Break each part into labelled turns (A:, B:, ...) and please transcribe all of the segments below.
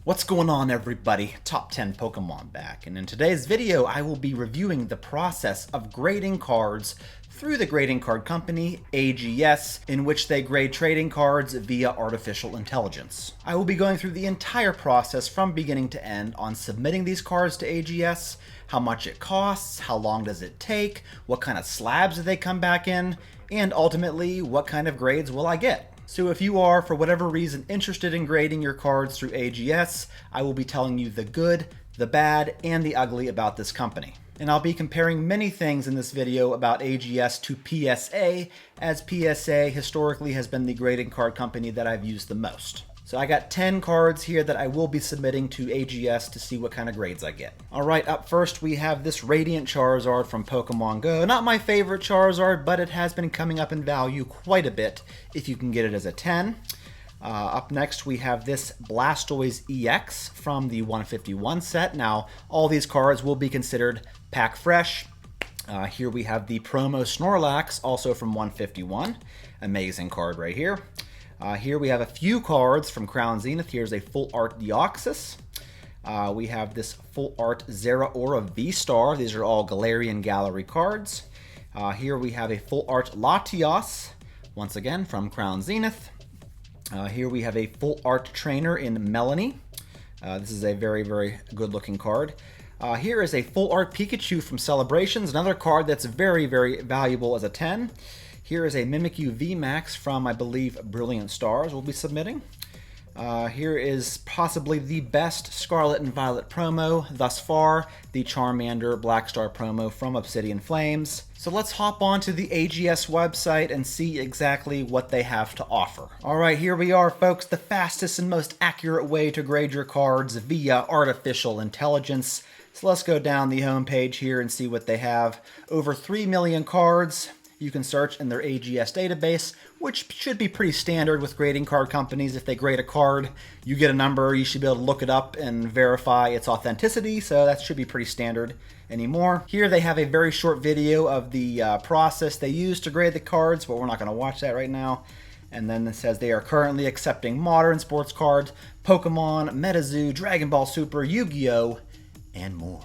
A: What's going on, everybody? Top 10 Pokemon back, and in today's video I will be reviewing the process of grading cards through the grading card company AGS, in which they grade trading cards via artificial intelligence. I will be going through the entire process from beginning to end on submitting these cards to AGS, how much it costs, how long does it take, what kind of slabs do they come back in, and ultimately what kind of grades will I get. So if you are, for whatever reason, interested in grading your cards through AGS, I will be telling you the good, the bad, and the ugly about this company. And I'll be comparing many things in this video about AGS to PSA, as PSA historically has been the grading card company that I've used the most. So I got 10 cards here that I will be submitting to AGS to see what kind of grades I get. Alright, up first we have this Radiant Charizard from Pokemon Go. Not my favorite Charizard, but it has been coming up in value quite a bit if you can get it as a 10. Up next we have this Blastoise EX from the 151 set. Now, all these cards will be considered pack fresh. Here we have the promo Snorlax, also from 151. Amazing card right here. Here we have a few cards from Crown Zenith. Here's a full art Deoxys. We have this full art Zeraora V-Star. These are all Galarian Gallery cards. Here we have a full art Latios, once again from Crown Zenith. Here we have a full art trainer in Melanie. This is a very, very good looking card. Here is a full art Pikachu from Celebrations, another card that's very, very valuable as a 10. Here is a Mimikyu VMAX from, I believe, Brilliant Stars we'll be submitting. Here is possibly the best Scarlet and Violet promo thus far, the Charmander Black Star promo from Obsidian Flames. So let's hop onto the AGS website and see exactly what they have to offer. Alright, here we are, folks, the fastest and most accurate way to grade your cards via artificial intelligence. So let's go down the home page here and see what they have. Over 3 million cards. You can search in their AGS database, which should be pretty standard with grading card companies. If they grade a card, you get a number, you should be able to look it up and verify its authenticity, so that should be pretty standard anymore. Here they have a very short video of the process they use to grade the cards, but we're not going to watch that right now. And then it says they are currently accepting modern sports cards, Pokemon, MetaZoo, Dragon Ball Super, Yu-Gi-Oh!, and more.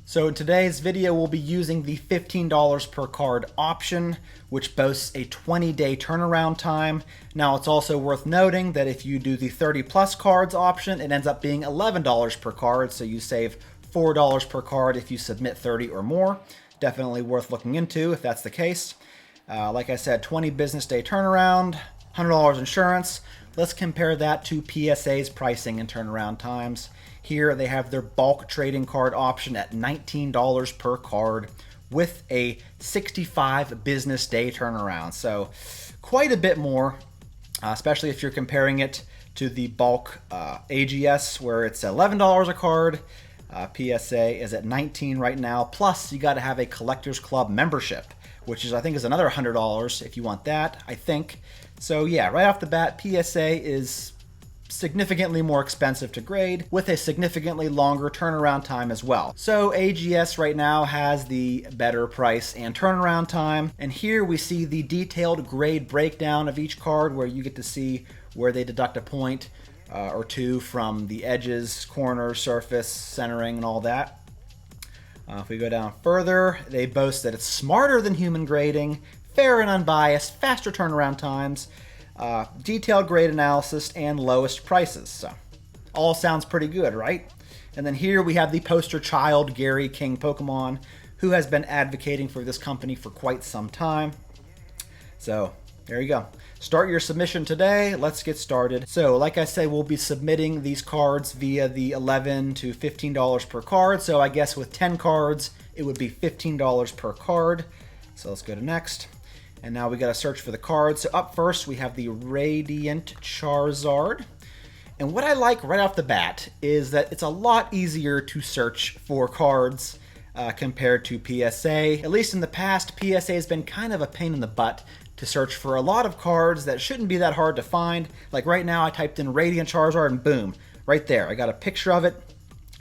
A: So in today's video, we'll be using the $15 per card option, which boasts a 20-day turnaround time. Now, it's also worth noting that if you do the 30-plus cards option, it ends up being $11 per card, so you save $4 per card if you submit 30 or more. Definitely worth looking into if that's the case. Like I said, 20 business day turnaround, $100 insurance. Let's compare that to PSA's pricing and turnaround times. Here they have their bulk trading card option at $19 per card with a 65 business day turnaround. So quite a bit more, especially if you're comparing it to the bulk AGS where it's $11 a card. PSA is at $19 right now. Plus you got to have a Collectors Club membership, which is, I think, is another $100 if you want that, I think. So yeah, right off the bat, PSA is significantly more expensive to grade with a significantly longer turnaround time as well. So AGS right now has the better price and turnaround time, and here we see the detailed grade breakdown of each card where you get to see where they deduct a point or two from the edges, corners, surface, centering, and all that. If we go down further, they boast that it's smarter than human grading, fair and unbiased, faster turnaround times, detailed grade analysis, and lowest prices. So all sounds pretty good, right? And then here we have the poster child, Gary King Pokemon, who has been advocating for this company for quite some time. So there you go. Start your submission today. Let's get started. So like I said, we'll be submitting these cards via the $11 to $15 per card. So I guess with 10 cards, it would be $15 per card. So let's go to next. And now we got to search for the cards. So up first, we have the Radiant Charizard. And what I like right off the bat is that it's a lot easier to search for cards compared to PSA. At least in the past, PSA has been kind of a pain in the butt to search for a lot of cards that shouldn't be that hard to find. Like right now, I typed in Radiant Charizard and boom, right there. I got a picture of it,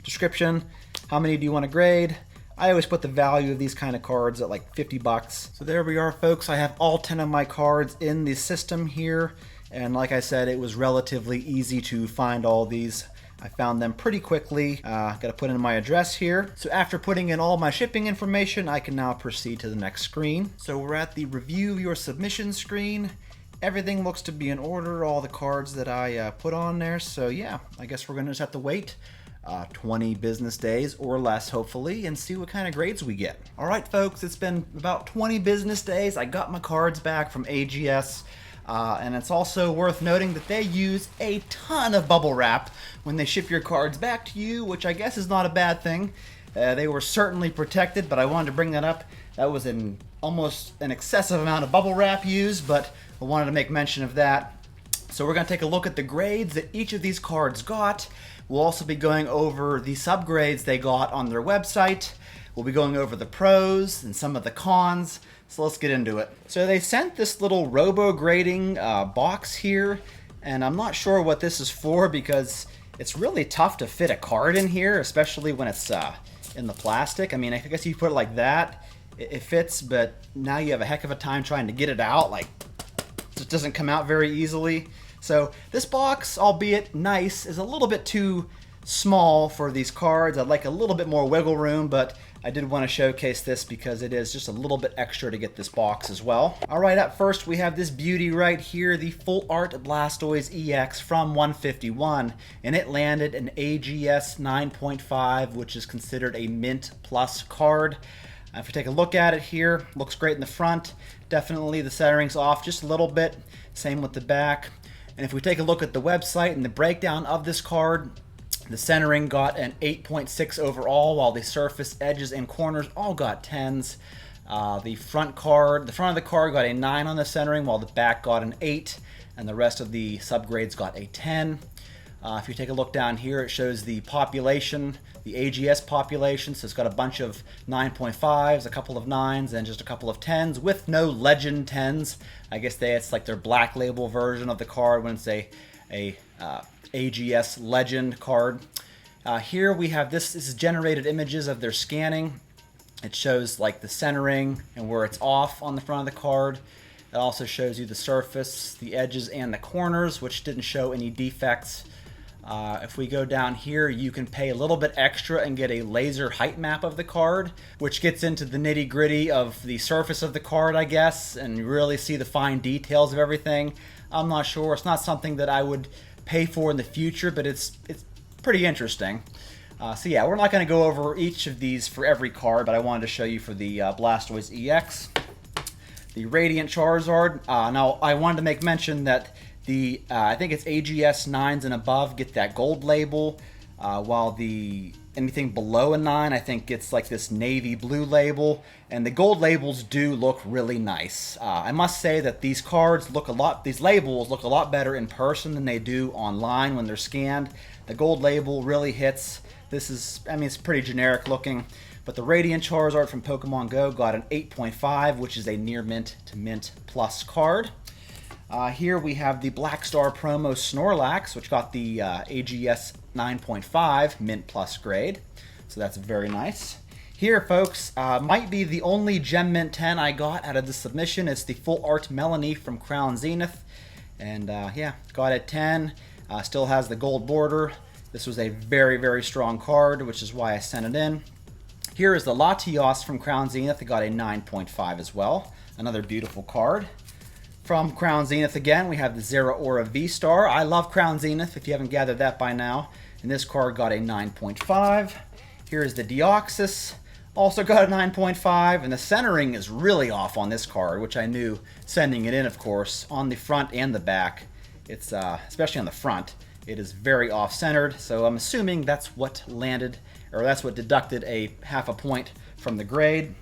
A: description, how many do you want to grade? I always put the value of these kind of cards at like 50 bucks. So there we are, folks. I have all 10 of my cards in the system here. And like I said, it was relatively easy to find all these. I found them pretty quickly. Got to put in my address here. So after putting in all my shipping information, I can now proceed to the next screen. So we're at the review your submission screen. Everything looks to be in order, all the cards that I put on there. So yeah, I guess we're gonna just have to wait 20 business days or less, hopefully, and see what kind of grades we get. All right, folks, it's been about 20 business days. I got my cards back from AGS. And it's also worth noting that they use a ton of bubble wrap when they ship your cards back to you, which I guess is not a bad thing. They were certainly protected, but I wanted to bring that up. That was almost an excessive amount of bubble wrap used, but I wanted to make mention of that. So we're going to take a look at the grades that each of these cards got. We'll also be going over the subgrades they got on their website. We'll be going over the pros and some of the cons. So let's get into it. So they sent this little Robo Grading box here, and I'm not sure what this is for because it's really tough to fit a card in here, especially when it's in the plastic. I mean, I guess if you put it like that, it fits, but now you have a heck of a time trying to get it out. Like, it doesn't come out very easily. So this box, albeit nice, is a little bit too small for these cards. I'd like a little bit more wiggle room, but I did want to showcase this because it is just a little bit extra to get this box as well. All right, up first we have this beauty right here, the Full Art Blastoise EX from 151, and it landed an AGS 9.5, which is considered a Mint Plus card. If you take a look at it here, looks great in the front. Definitely the centering's off just a little bit. Same with the back. And if we take a look at the website and the breakdown of this card, the centering got an 8.6 overall, while the surface, edges, and corners all got 10s. The front of the card got a 9 on the centering, while the back got an 8, and the rest of the subgrades got a 10. If you take a look down here, it shows the population, the AGS population. So it's got a bunch of 9.5s, a couple of 9s, and just a couple of 10s with no legend 10s. I guess it's like their black label version of the card when it's a AGS legend card. Here we have this is generated images of their scanning. It shows like the centering and where it's off on the front of the card. It also shows you the surface, the edges, and the corners, which didn't show any defects. If we go down here, you can pay a little bit extra and get a laser height map of the card, which gets into the nitty-gritty of the surface of the card, I guess, and you really see the fine details of everything. I'm not sure. It's not something that I would pay for in the future, but it's pretty interesting. So yeah, we're not going to go over each of these for every card, but I wanted to show you for the Blastoise EX. The Radiant Charizard. Now, I wanted to make mention that I think it's AGS 9s and above get that gold label, while anything below a 9 I think gets like this navy blue label, and the gold labels do look really nice. I must say that these labels look a lot better in person than they do online when they're scanned. The gold label really hits. It's pretty generic looking, but the Radiant Charizard from Pokemon Go got an 8.5, which is a near mint to mint plus card. Here we have the Black Star Promo Snorlax, which got the AGS 9.5 Mint Plus grade. So that's very nice. Here, folks, might be the only Gem Mint 10 I got out of the submission. It's the Full Art Melanie from Crown Zenith. And yeah, got a 10. Still has the gold border. This was a very, very strong card, which is why I sent it in. Here is the Latios from Crown Zenith. It got a 9.5 as well. Another beautiful card. From Crown Zenith again, we have the Zeraora V-Star. I love Crown Zenith, if you haven't gathered that by now. And this card got a 9.5. Here is the Deoxys, also got a 9.5. And the centering is really off on this card, which I knew sending it in, of course, on the front and the back. It's, especially on the front, it is very off-centered. So I'm assuming that's what deducted a half a point from the grade.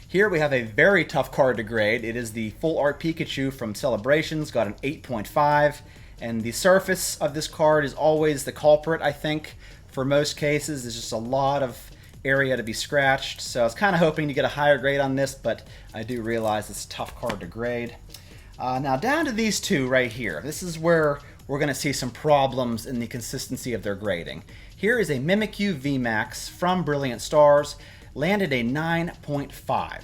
A: Here we have a very tough card to grade. It is the Full Art Pikachu from Celebrations, got an 8.5. And the surface of this card is always the culprit, I think, for most cases. There's just a lot of area to be scratched. So I was kind of hoping to get a higher grade on this, but I do realize it's a tough card to grade. Now down to these two right here. This is where we're going to see some problems in the consistency of their grading. Here is a Mimikyu VMAX from Brilliant Stars. Landed a 9.5.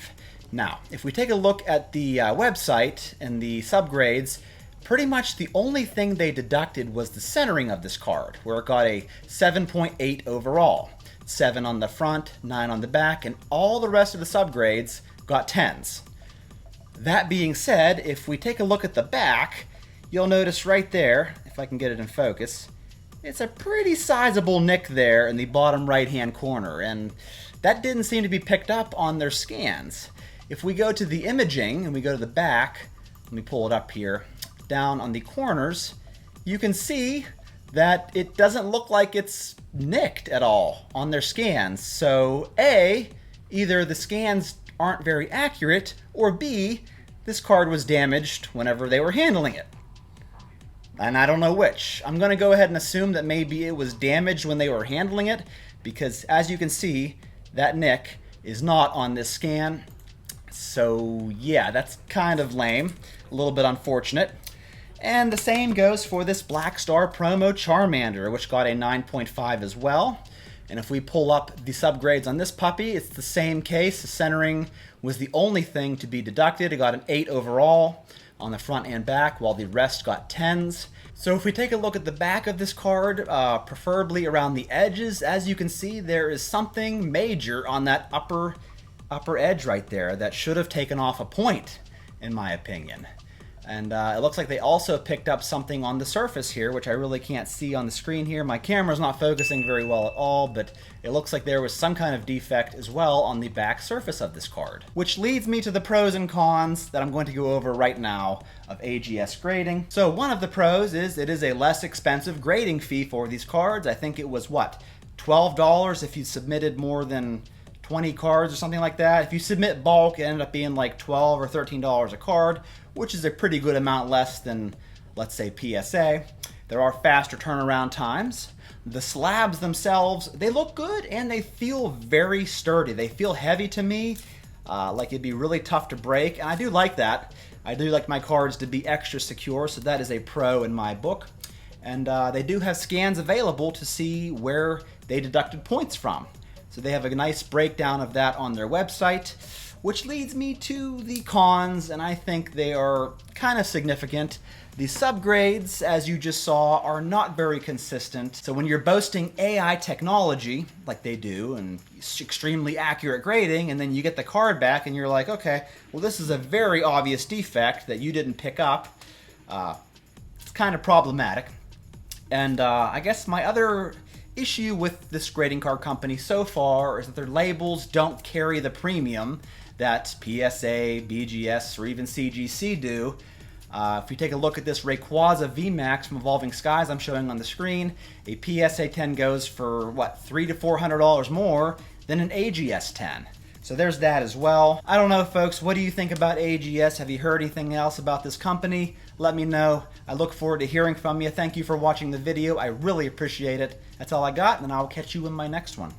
A: Now, if we take a look at the website and the subgrades, pretty much the only thing they deducted was the centering of this card, where it got a 7.8 overall. 7 on the front, 9 on the back, and all the rest of the subgrades got 10s. That being said, if we take a look at the back, you'll notice right there, if I can get it in focus, it's a pretty sizable nick there in the bottom right-hand corner, and that didn't seem to be picked up on their scans. If we go to the imaging and we go to the back, let me pull it up here, down on the corners, you can see that it doesn't look like it's nicked at all on their scans. So A, either the scans aren't very accurate, or B, this card was damaged whenever they were handling it. And I don't know which. I'm going to go ahead and assume that maybe it was damaged when they were handling it, because as you can see, that nick is not on this scan. So yeah, that's kind of lame, a little bit unfortunate. And the same goes for this Black Star Promo Charmander, which got a 9.5 as well. And if we pull up the subgrades on this puppy, it's the same case. The centering was the only thing to be deducted. It got an 8 overall on the front and back, while the rest got 10s. So if we take a look at the back of this card, preferably around the edges, as you can see, there is something major on that upper edge right there that should have taken off a point, in my opinion. And it looks like they also picked up something on the surface here, which I really can't see on the screen here. My camera's not focusing very well at all, but it looks like there was some kind of defect as well on the back surface of this card. Which leads me to the pros and cons that I'm going to go over right now of AGS grading. So one of the pros is it is a less expensive grading fee for these cards. I think it was, what, $12 if you submitted more than 20 cards or something like that. If you submit bulk, it ended up being like $12 or $13 a card, which is a pretty good amount less than, let's say, PSA. There are faster turnaround times. The slabs themselves, they look good and they feel very sturdy. They feel heavy to me, like it'd be really tough to break, and I do like that. I do like my cards to be extra secure, so that is a pro in my book. And they do have scans available to see where they deducted points from. So they have a nice breakdown of that on their website, which leads me to the cons, and I think they are kind of significant. The subgrades, as you just saw, are not very consistent. So when you're boasting AI technology, like they do, and extremely accurate grading, and then you get the card back and you're like, okay, well this is a very obvious defect that you didn't pick up. It's kind of problematic. And I guess my other issue with this grading card company so far is that their labels don't carry the premium that PSA, BGS, or even CGC do. If you take a look at this Rayquaza VMAX from Evolving Skies I'm showing on the screen, a PSA 10 goes for, what, $300 to $400 more than an AGS 10. So there's that as well. I don't know, folks, what do you think about AGS? Have you heard anything else about this company? Let me know. I look forward to hearing from you. Thank you for watching the video. I really appreciate it. That's all I got, and I'll catch you in my next one.